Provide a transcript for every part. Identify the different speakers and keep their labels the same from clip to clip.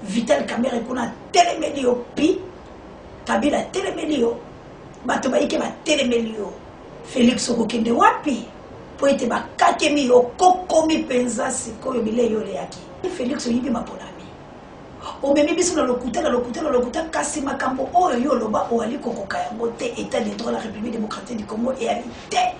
Speaker 1: Vital Camera kuna telemelio pi Kabila telemelio bato baike ba telemelio Félix okokende wapi po ete bakakemi okokomi penza sikoyo bileyo le yaki Félix oyibi maponami omemi biso na lokuta kasi makambo oyo yo loba oali kokoka yango te état de droit la République démocratique du Congo et habité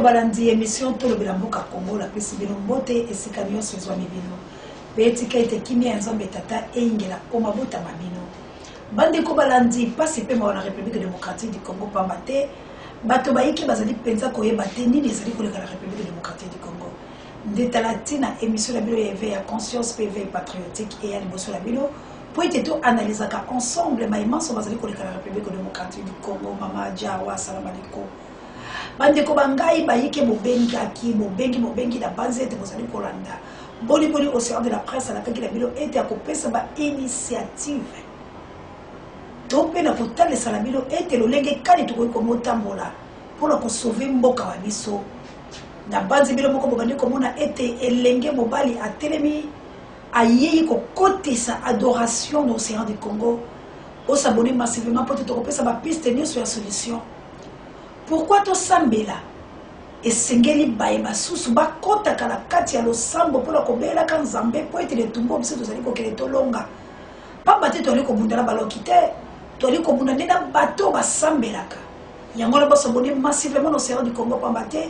Speaker 1: balandi émission tout le bilamboka Congo la pesi bilombote et sikanyo sezwa mibino betika ete kimia nzambe tata engela omabota mabino bande ko balandi pasi pe ma la République démocratique du Congo pambate bato baiki bazali penza koyeba te nini ezali koleka la République démocratique du Congo ndeta latina émission la bilo éveil à conscience PV patriotique et à liboso la bilo pour ete to analysaka ensemble maïman so bazali koleka la République démocratique du Congo mama Jawa salam alaikum bandeko bangai bayike mobengi aki mobengi da banze ete bozali kolanda boni océan de la presse la kaki la bilo ete akopesa ba initiative to pe na kotale sala bilo ete lolenge kali to ko motambola pour la ko sauver mboka wa biso na banze bilo moko bobandi komona ete elenge mobali atelemi ayeyi ko kotisa adoration dans l'océan du Congo o s'abonner massivement pour te kopesa ba piste ni sur la solution. Pourquoi to sambela et sengeli baima susu ba kota kala kati ya lo sambo pour la kobela kan zambe po ete le tumbo biso tozali ko kele to longa pamba te to ali ko bundala balokite to ali ko bundana na bato ba sambelaka yango la boso boni massivement au Sahel du Congo pamba te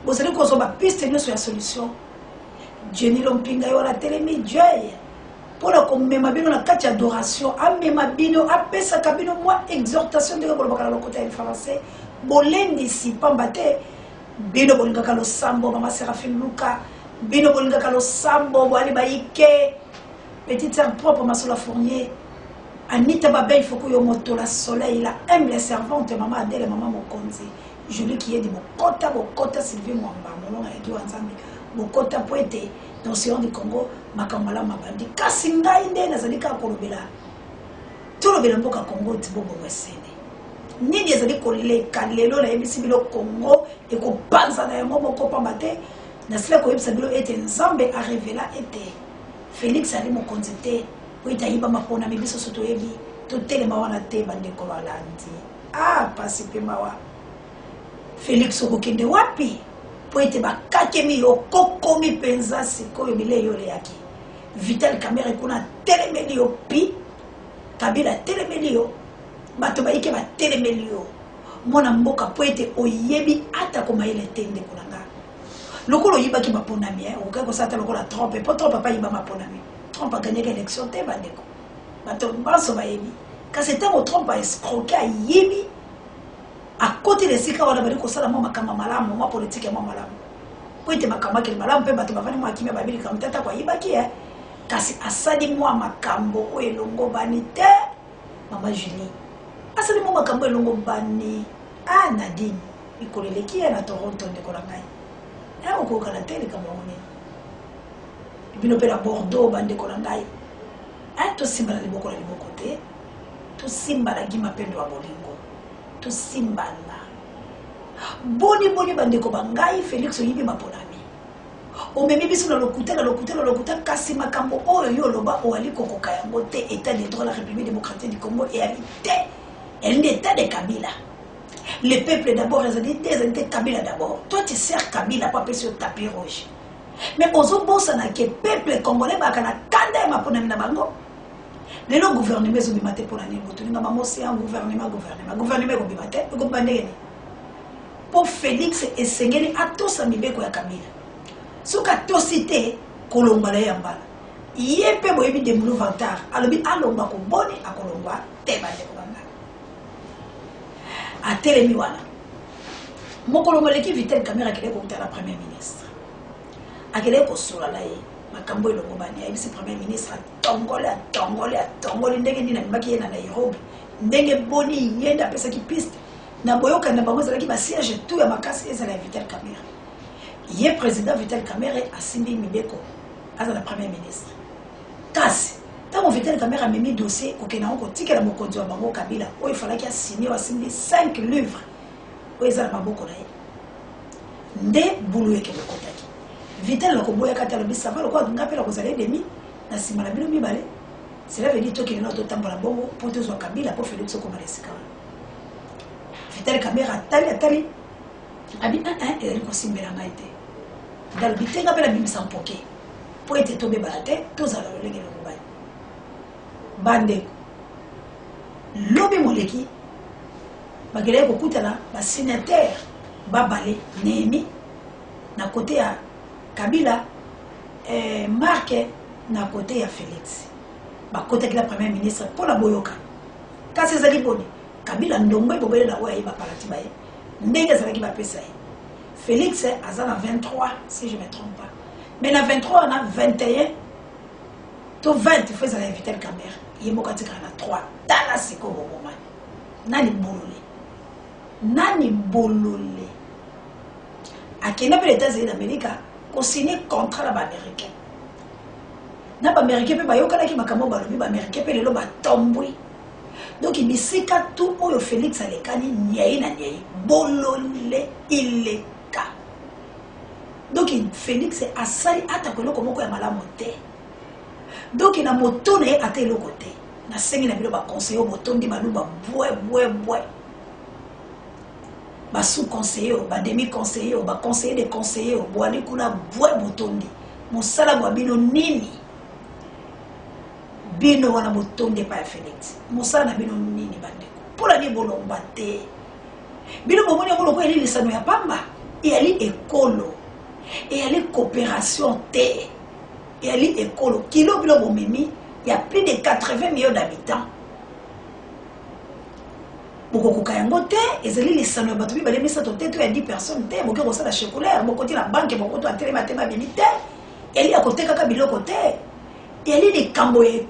Speaker 1: bozali ko zo ba piste ni sur la solution Jenny Lompinga yo la telemi joy pour la komema bino na kati adoration amema bino apesa kabino moi exhortation de ko bakala lo côté français bolendi si pambate bino bolingaka lo sambo mama Séraphine Luka bino bolingaka lo sambo bwali baike petite sœur propre Masola Fournier Anita Babé il faut que yo moto la soleil la humble servante maman Adèle maman Mokonzi Julie qui est de Bokota Sylvie Mwamba molonga eki wanzambi Bokota poete dans l'océan du Congo makamala mabandi kasi ngai nde nazalika kolobela tout le bilamboka Congo tibobo wesene nini ezali koleka lelo na yebisi bilo Congo et ko banza na yango moko pamba te na sila ko yebisa bilo ete nzambe a révéla ete Félix ali mokonzi te po ita yiba mapona mibiso soto yebi to telema wana te bande ko balandi pasi pe mawa Félix okokende wapi po ete bakakemi okokomi penza sikoyo bileyo le yaki Vital Camera kuna telemelio pi Kabila telemelio bato baike ba telemelio mona mboka po ete oyebi ata ko mayele tende kolanga lokolo yibaki maponami okako sata lokola trompe po trompe pa yiba maponami trompe a gagné l'élection te bandeko bato baso bayebi kasi tango trompe a escroqué a yebi à côté de sika wana bali ko sala mo makama malamu mo politique mo malamu po ete makama ke malamu pe bato bavani mo akimia babili kam tata kwa yibaki kasi asadi mo makambo o elongo bani te mama Julie asali mo makambo elongo bani Nadine ikoleleki na Toronto ndekola ngai okoka na tele kama one bino pe na Bordeaux bande kola ngai to simba na liboko te to simba la gima pendo wa bolingo to simba na boni bande ko bangai Félix oyibi maponami omemi biso na lokuta kasi makambo oyo yo loba oali kokoka yango te état de droit la République démocratique du Congo et habité elle n'était de Kabila. Le peuple d'abord, les Kabila d'abord. Toi, tu sers Kabila, pas sur le tapis rouge. Mais aux autres, le peuple congolais, il y a un gouvernement. Le gouvernement est obligé pour l'année. C'est un gouvernement. Pour Félix et Sengeli, à tous les gens qui Kabila. Si tu as cité Colomba, il y a un peu de vantard. Alors, il y a un peu de boni à Colomba. A telemi wana mokolo moleki Vital Camera kele ko la premier ministre akele ko sura la ye makambo elongo bani ya bisi premier ministre tongole ndenge nina mbaki na Nairobi ndenge boni yenda pesa ki piste na boyoka na bango zalaki ba siège tout ya makasi ezala Vital Camera ye président Vital Camera asimbi mibeko aza la premier ministre kasi mon Vital Caméra a mis dossier au Kenya, on tika la mokonzo bango Kabila. Il fallait qu'il a signé 5 livres. Oui, ça n'a pas beaucoup d'ailleurs. Nde boulou ke bokotaki. Vital la koboya kata lobi ça va le quoi ngapela ko zale demi na sima la bilo mibale. Cela veut dire que nous avons tambola bongo pour tous Kabila pour Félix Okomalesika. Vital Caméra tali abi et ko simbela ngaite. Dans le bitenga pela bimisa mpoke. Pour être tombé balate tous à le lengelo mobile. Bande lobi moleki bagele ko kutana ba sénateur Babale, Némi, na côté à Kabila, Marc, na côté à Félix. Ba côté de la première ministre pour la Boyoka. Quand c'est ça qui bonne, Kabila ndombe bobele la ouais ba palati baye. Ndenge ça qui va pesa. Félix azana 23 si je me trompe pas. Mais na 23 on a 21 to 20 il faut ça inviter le caméra. Il mo katika na 3. Dala siko moment. Nani bolole. Nani bolole. À quel moment les États-Unis d'Amérique ont signé contrat avec les Américains. Les Américains peuvent pas y makamo balobi les Américains peuvent le tomber. Donc il dit que tout au Félix Alekani niaï na niaï bolole il ka. Donc Félix a sali atakolo comme ko ya malamu te. Donc il a motoné à tel côté. Na sengi na bilo ba conseiller motondi baluba boué. Ba sous-conseiller, ba demi-conseiller, ba conseiller des conseillers, boali kuna boué botondi. Mosala bwa bino nini? Bino wana botondi pa Félix. Mosala na bino nini bandeko? Pour la ni bolomba te. Bino bomoni ko loko eli lisano ya pamba. Et ali écolo. Et ali coopération te. Et ali écolo. Kilo bilo bomemi, il y a plus de 80 millions d'habitants. Beaucoup de te, et les salons de batubi, les mises à tête, il y a 10 personnes, beaucoup de la chocolaire, beaucoup de la banque, beaucoup de la télémathématique, et il y a côté Kakabilo côté. Et il y a des Camboyes,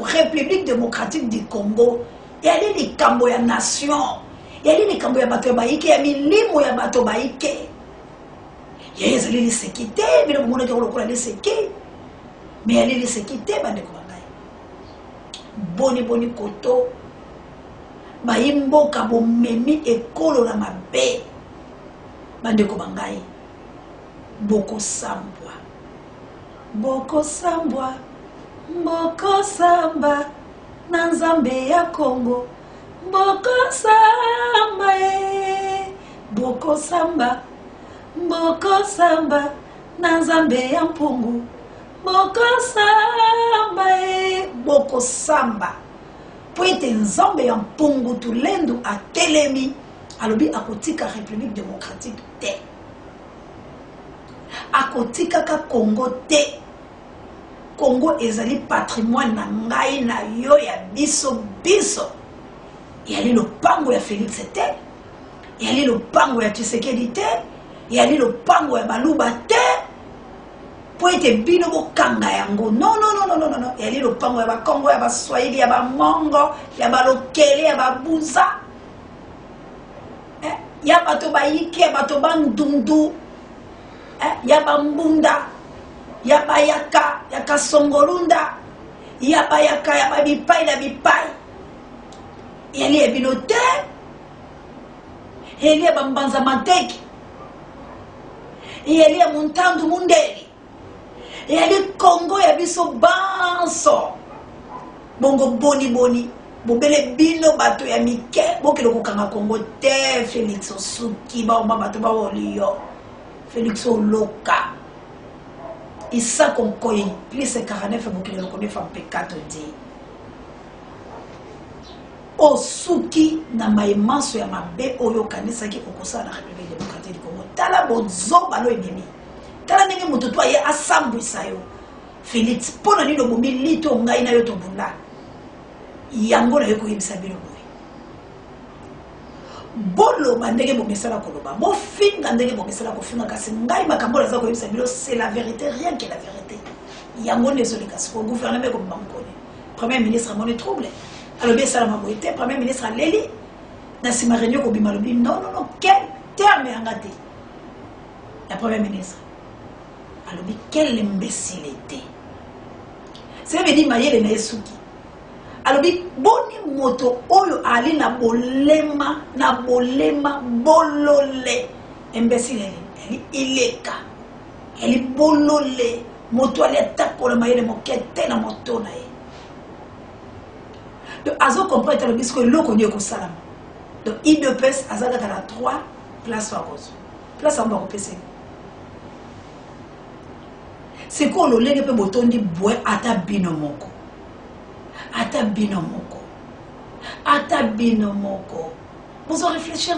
Speaker 1: République démocratique du Congo, et il y a des Camboyes nation, et il y a des Camboyes Batobaïke, il y a des Limo ya Batobaïke. Il y a des sécurités, mais le monde qui a les sécurités, mais il y a les sécurités, boni koto. Baimboka bomemi ekolo na mabe bandeko bangai boko sambwa mboko samba na nzambe ya Kongo mboko samba na nzambe ya mpungu boko samba pour être nzambe ya mpungu tulendu a telemi alobi akotika République démocratique te akotika ka Congo te. Congo ezali patrimoine na ngai na yo ya biso yali lopango ya Félix te yali lopango ya Tshisekedi te yali lopango ya Baluba te pour être bino bokanga yango non yali lopango ya Bakongo ya Baswahili ya Bamongo ya Balokele ya Babuza ya bato bayiki ya bato bandundu ya Bambunda ya Bayaka ya Kasongolunda ya Bayaka ya Babipai na Bipai yali ya bino te yali ya Bambanza Manteki yali ya Muntandu Mundeli yali Congo ya biso banso bongo boni bobele bino bato ya mike bokelo kokanga Congo te. Félix Osuki ba bato ba oliyo Félix Oloka Issa Konkoyi plus 49 bokelo konefa pekato di Osuki na maimanso ya mabe oyo kanisa ki kokosa na République démocratique du Congo tala bozo balo enemi tala ndenge moto to aye asambwisa yo Félix pona nino bombi lito ngai na yo to bunda yango na yo koyebisa bino boye boloba ndenge bomesala koloba bofinga ndenge bomesala kofinga kasi ngai makambo naza koyebisa bino c'est la vérité rien que la vérité yango ndezoli kasi ko gouvernement ko bankone premier ministre amoni trouble alors bien ça m'a été premier ministre Leli na sima réunion ko bima lobi non quel terme angate la premier ministre alors quelle imbécilité. Ça veut dire Mayele na Esuki. alobi boni moto oyo ali na bolema bolole imbécile elle ileka elle bolole moto ali atakola mayele mokete na moto na ye donc azo comprendre le bisco loko ni ko salama donc IDPS azaka kana 3 places par cause place en bako pese c'est quoi le lenge pe botondi boy ata bino moko vous en réfléchir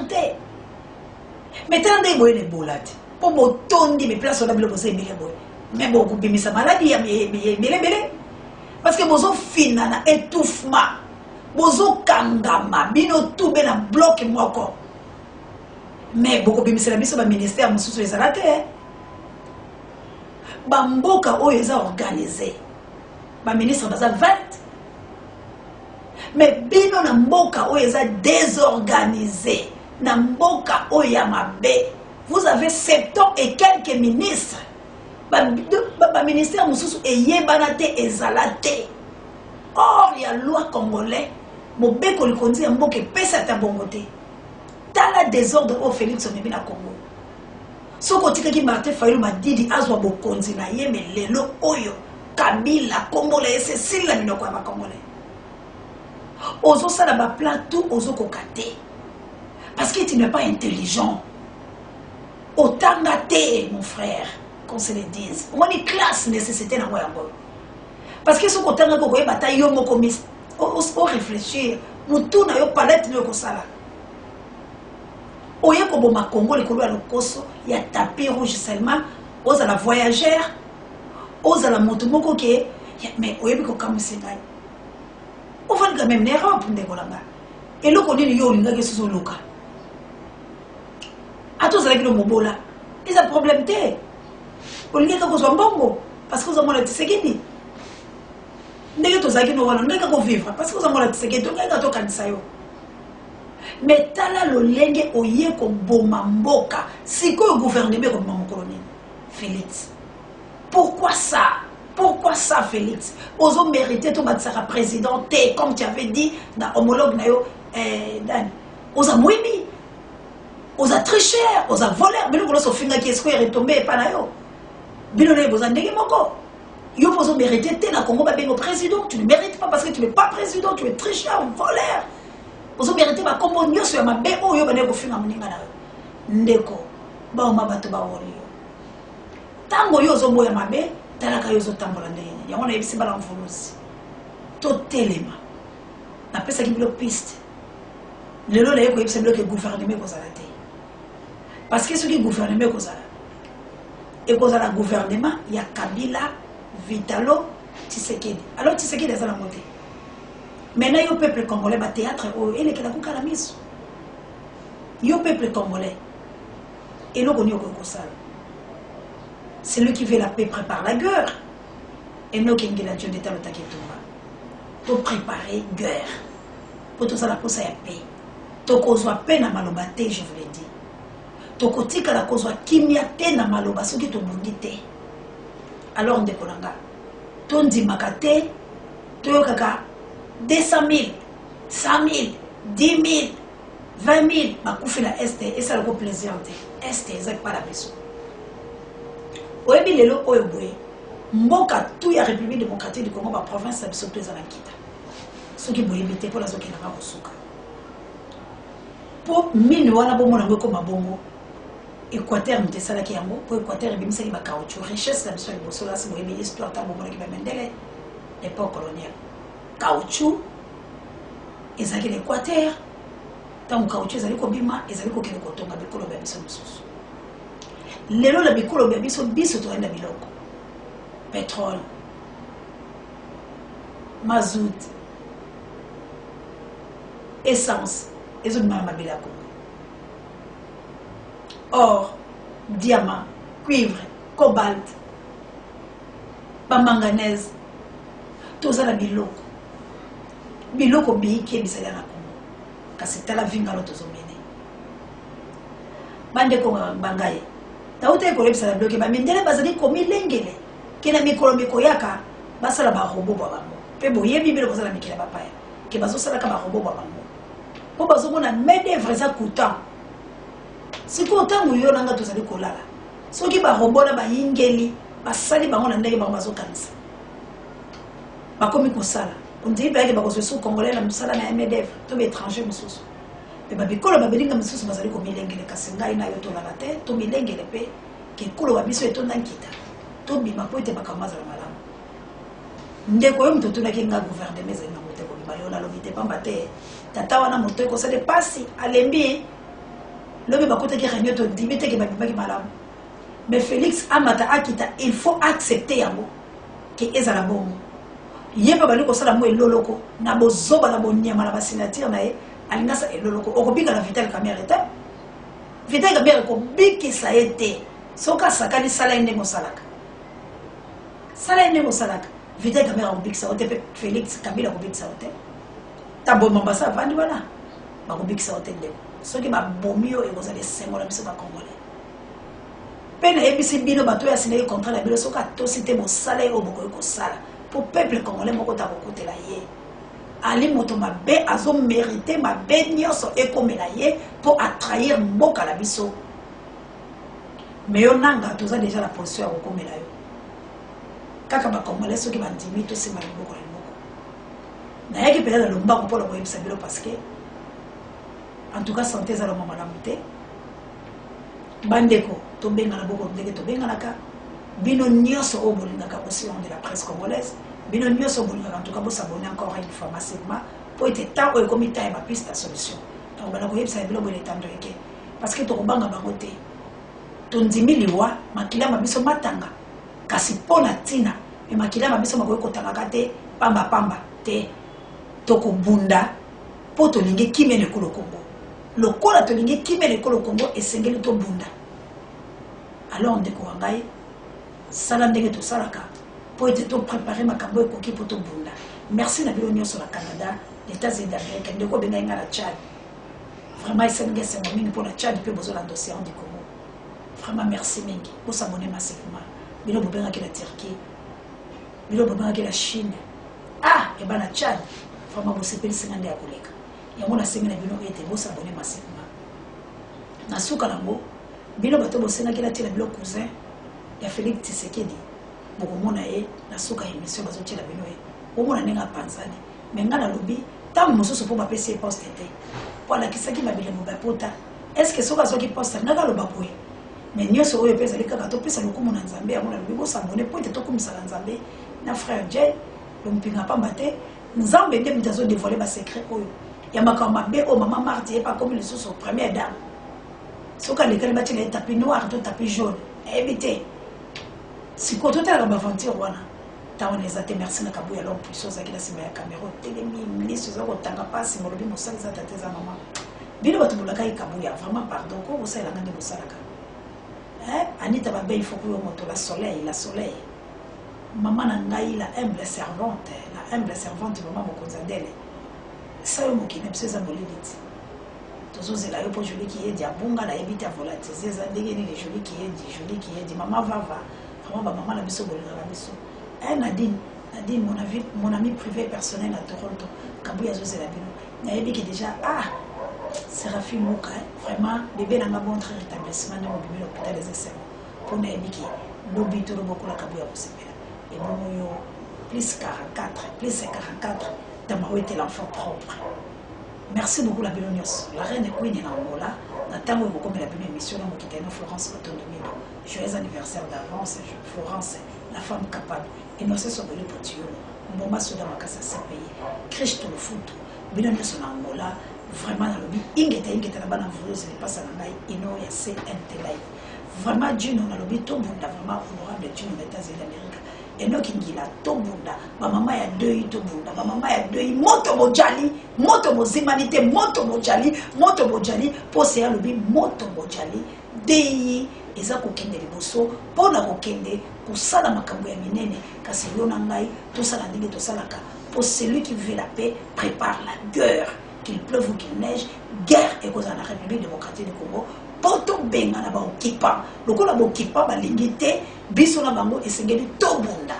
Speaker 1: mais tant de boy ne bolati pour botondi mais place on a bien posé mais boy mais beaucoup bimisa maladie mais parce que bozo fina na étouffement bozo kangama bino tout ben na bloc moko mais beaucoup bimisa la biso ba ministère mususu ezalate ba mboka oyo eza organisé ba ministre baza 20 mais bino na mboka oyo eza désorganisé na mboka oyo ya mabe vous avez 70 et quelques ministres ba ministère mususu eyebana te ezalate or ya loi congolais mobeko likonzi ya mboka pesa ta bongote tala désordre au Félix Omemi na Congo soko tikaki Martin Fayulu Madidi azwa bokonzi na ye lelo oyo Kabila Congolais Cécile la minoko ya Congolais ozo sala ba plan tout ozo kokate parce que tu n'es pas intelligent autant gâté mon frère qu'on se le dise on est classe nécessité na moi parce que soko tanga ko koyeba ta yo moko mis o réfléchir mutu na yo palette yo ko sala oye ko boma Congo likolo ya lokoso ya tapis rouge seulement oza la voyageur oza la moto moko ke mais oyebi ko kamusinga on va quand même n'erreur pour ndengolanga et loko nini yo linga ke soso loka ato zala kilo mobola ils ont problème té olinga ko zo mbongo parce que vous avez la tisekedi ndenge to zaki no wana ndenge ko vivre parce que vous avez la tisekedi to ngaka to kanisa yo mais tala lo lenge oye ko boma mboka siko gouvernement ko boma colonel Félix pourquoi ça Félix ozo mériter to batsaka président té comme tu avais dit na homologue na yo Dan oza muimi oza tricheur oza voleur bino ko so finga ki esco retombé pa na yo bino na boza ndenge moko yo ozo mériter té na Congo ba bengo président tu ne mérites pas parce que tu n'es pas président tu es tricheur voleur ozo mériter ba kombo nyoso ya mabe oyo bane ko finga muninga na yo ndeko ba o mabato ba wori tango yo ozo moya mabe talaka yo ozo tambola ndenge yango na yebisi bala mvuluzi to telema na pesa ki bilo piste lelo la yeko yebisi bilo ke gouvernement ko zala te parce que ce qui gouvernement ko zala et ko zala gouvernement ya Kabila Vitalo Tshisekedi alors Tshisekedi azala moté maintenant yo peuple congolais ba théâtre o ele ke la ko kala miso yo peuple congolais et lo koni ko sala celui qui veut la paix prépare la guerre et nous qui ngela Dieu d'état le taketumba pour préparer guerre pour tout ça la cause ya paix to kozwa paix na maloba te je vous l'ai dit to kotika la kozwa kimia te na maloba soki to bundite alors ndeko nanga to ndimaka te to yokaka 200 000 100 000 10 000 20 000 bakufi na este et ça le plaisir te este exact pas la maison oyebi lelo oyo boye mboka tout ya République démocratique du Congo ba province ya biso to ezala kita soki boyebi te po lazo kena ba kosuka po mine wana bomona ngo ko mabongo Équateur mte sala ki yango po Équateur ebimisaki ba caoutchouc richesse la biso liboso la si boyebi histoire ta bomona ki ba mendele l'époque coloniale caoutchouc ezaki l'Équateur tant caoutchouc ezali ko bima ezali ko kene ko tonga bikolo ba biso mosusu lelo la bikolo ba biso to enda biloko pétrole mazout essence et autres mabila or diamant cuivre cobalt ba manganèse tout ça la biloko biki bisala na Congo kasi tala vinga lo tozomene bande ko bangaye tauta ko lebisa la bloqué ba mindele bazali komi lengele kena mikolo mikoyaka basala ba robot ba bango pe boyebi bino kozala mikila bapaya ke bazosala ka barobo ba bango po bazomona main d'œuvre eza coûtant siko ntango yo nanga tozali kolala soki barobo na bayingeli basali bango na ndenge bango bazokanisa bakomi kosala ondiri bayaki bakozwa so congolais na mosala na main d'œuvre to baétranger mosusu pe babikolo babelinga mosusu bazali komilengele kasi ngai na yo tolala te tomilengele mpe kekolo babiso etonda nkita tobima po ete makambo azala malamu ndeko yo moto otunaki nga gouvernement ezali na moteko mibale yo nalobi te pamba te tata wana moto ekosala pasi alembi lobi bakotaki réunion tondimi teke babimaki malamu mais Félix amata akita il faut accepter yango ke ezala bongo ye mpe bali kosala mo eloloko na bozoba na bonyama na basignature na ye alingasa eloloko okobika na Vital Kamerhe te Vital Kamerhe ekobikisa ye te soki asakani sala ye ndenge osalaka sala ye ndenge osalaka Vital Kamerhe akobikisa yo te mpe Félix Kabila akobikisa yo te taboma basa avandi wana bakobikisa yo te ndeko soki babomi yo ekozala esengo na biso bakongolais mpe nayebisi bino bato oyo asinaki contrat na bino soki atosi te mosala ye oyo bokoki kosala po peuple congolais moko ta kokotela ye ali moto mabe azomérite mabe nyonso ekomela ye mpo atrahir mboka na biso me yo nanga toza deja na position ya kokomela yo kaka bakongolais soki bandimi tosimba liboko na liboko nayaki mpenza na lombako mpona koyebisa bino parce que en tout cas santé ezala mwa malamu te bandeko tobengana boko ndenge tobenganaka bino nyonso oyo bolingaka aussi de la presse congolaise bino nyonso bolingaka en tout cas bosabone encore une fois massivement po ete tant oyo ekomi temps ya bapiste ya solution donc bana koyebisa ya biloko eletando eke parce que tokobanga bango te tondimi liwa makilama biso matanga kasi mpo na ntina me makilama biso makoki kotangaka te pambapamba te tokobunda mpo tolingi kimia na ekolo kongo lokola tolingi kimia na ekolo kongo esengeli tobunda alors ndeko wa ngai sala ndenge tosalaka mpo ete topréparé makambo ekoki mpo tobunda merci na bino nyonso na Canada l'états-unis d'Amérique ndeko obengai nga na Tchad vraiment esengi esengo mingi mpo na Tchad mpe bozolanda océan du Congo vraiment merci mingi bosabone massivement bino bobengaki na Turquie bino bobengaki na Chine eba na Tchad vraiment bosepelisinga nde ya koleka yango nasengi na bino ete bosabone massivement na suka nango bino bato bosengaki natina bilo cousin ya Félix Tshisekedi bokomona ye na suka émission bazotiela bino ye omona ndenge apanzani me nga nalobi ntango mosusu mpo bapesi ye poste te mpo alakisaki babilemo bapota estce soki azwaki poste ngaka aloba boye me nyonso oyo mpe ezali kaka topesa lokumu na nzambe yango nalobi bosabone mpo ete tokumisaka nzambe na frère Jay lompinga pamba te nzambe nde moto azodévoile basecret oyo ya makambo mabe oyo mama Marthe ye pakomi lisusu première dame soki alekali batina ye tapis noir to tapis jaune eyebi te sikoyo totalaka baventure wana ntango na eza te merci na kabuya l'homme puissant ozalaki na nsima ya caméra otelemi ministre eza kotanga mpasi molobi mosala eza tata eza mama bino bato bolakaki kabuya vraiment pardon ko bosalelanga nde bosalaka anita babe il faut kuyo moto la soleil mama na ngai la humble servante mama mokonzi adele sa yo mokili biso eza molili ti tozozela yo mpo joli kiyedi abunga nayebi te avolatize eza ndenge nini joli kiyedi mama vava vraiment bamama na biso bolingaka biso Nadine mon ami privé personnel à Toronto kabuya azozela bino nayebi ke déjà Séraphine Mouka vraiment bébé nanga bon très rétablissement na mobimi l'hôpital des essais pour nayebi ke lobi to lobokola kabuya kosepela et bon yo plus 44 dans ma était l'enfant propre. Merci beaucoup la Bélonios. La reine Queen en Angola. Natamo beaucoup la bonne émission dans mon Florence Autonomino. Joyeux anniversaire d'avance, Florence, la femme capable. Et nous sommes venus pour Dieu. Mon maman dans ma casa c'est payé. Christ le foot. Bélonios en Angola. Vraiment dans le but. Ingeta la banane voleuse. Il passe à la maille. Ino ya c'est live. Vraiment Dieu nous a le but. Tout le monde a vraiment honorable Dieu nous États-Unis d'Amérique. Et nous qui la tobunda, ma maman ya deux tobunda, ma maman ya deux moto mojali, moto mozimanité, moto mojali, pour se le bi moto mojali, dei eza kokende liboso, pour na kokende kusala makambo ya minene, kasi yo na ngai tout ça la ndenge to salaka. Pour celui qui veut la paix, prépare la guerre, qu'il pleuve ou qu'il neige, guerre et cause en la République démocratique du Congo. Poto benga na ba okipa lokola ba okipa ba lingite biso na bango esengeli tobunda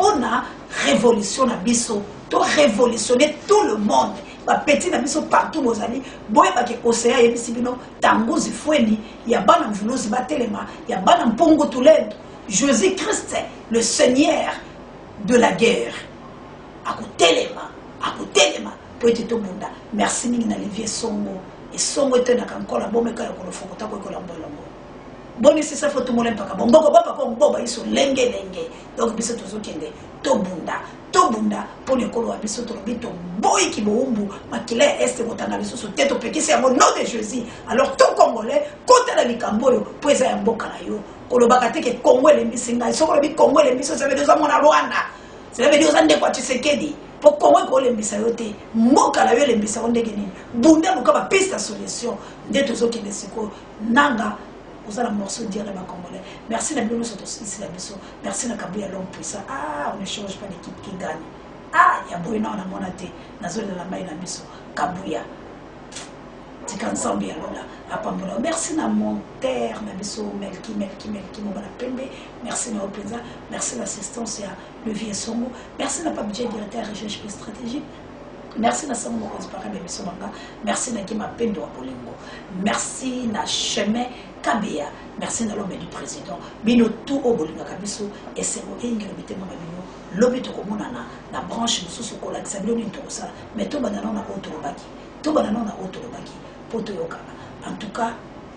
Speaker 1: pona révolution na biso to révolutionner tout le monde ba petit na biso partout bozali boye ba ke océan yebisi bino tanguzi fweni ya bana mvuluzi batelema ya bana mpongo tulendo Jésus Christ le Seigneur de la guerre akutelema po ete to bunda merci mingi na Olivier Songo et Songo ete na kankola bomeka ya kolofokota ko kola mbolongo boni c'est ça faut tout molen paka bongo papa ko mboba iso lenge donc biso tozokende to bunda poni ekolo biso to bito boy ki boumbu makila est botanga biso so teto pekisi ya nom de Jésus alors tout congolais kota la likambo yo po eza ya mboka na yo kolobaka te ke Congo elembisi ngai soko lobi Congo elembisi ça veut dire mona Rwanda ça veut dire ande kwa Tshisekedi po Congo ko elembisa yo te mboka na yo elembisa ondenge nini bunda luka ba piste solution nde tozokende siko nanga vous allez morceau dire les Congolais. Merci la Bible ici la biso. Merci la Kabouya l'homme puissant. Ah, on ne change pas l'équipe qui gagne. Ah, il y a Boina on a monaté. Nazole la main la biso. Kabouya. Tikansambi alona. Apambola. Merci na monteur na biso Melki Mobala Pembe. Merci na Openza. Merci l'assistance à Olivier Songo. Merci na Pabidja directeur recherche stratégique. Merci na Sango Mokozipaka Bebiso Manga. Merci na Kima Pendo Apolingo. Merci na Chemin Kabea. Merci na l'homme du président. Bino tout au Bolinga Kabiso. Et c'est au Ingrid Bitema Babino. Lobito Komonana. La branche de Sosokola. Xabilo Nintosa. Mais tout banana na Otolobaki. Tout banana na Otolobaki. Poto Yokana. En tout cas,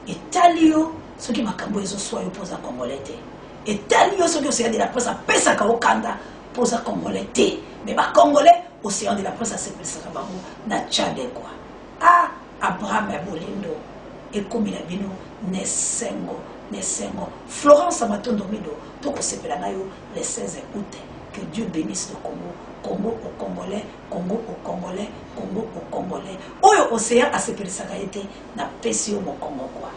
Speaker 1: Italio. Ce qui m'a camboé ce soir, opposé à Congolais. Italio, ce qui est de la presse à Pesaka Okanda. Opposé à Congolais. Mais ma Congolais. Océan de la presse à Sepelsakambo, na Tchadé quoi. Ah, Abraham Abolindo, et comme il a dit, Nessengo. Florence Amatondo Mido, tout Sepelanayo, les 16 août. Que Dieu bénisse le Congo. Congo au Congolais, Congo au Congolais, Congo au Congolais. Oyo Océan à Sepelsakaïté, na Pessio mon Congo quoi.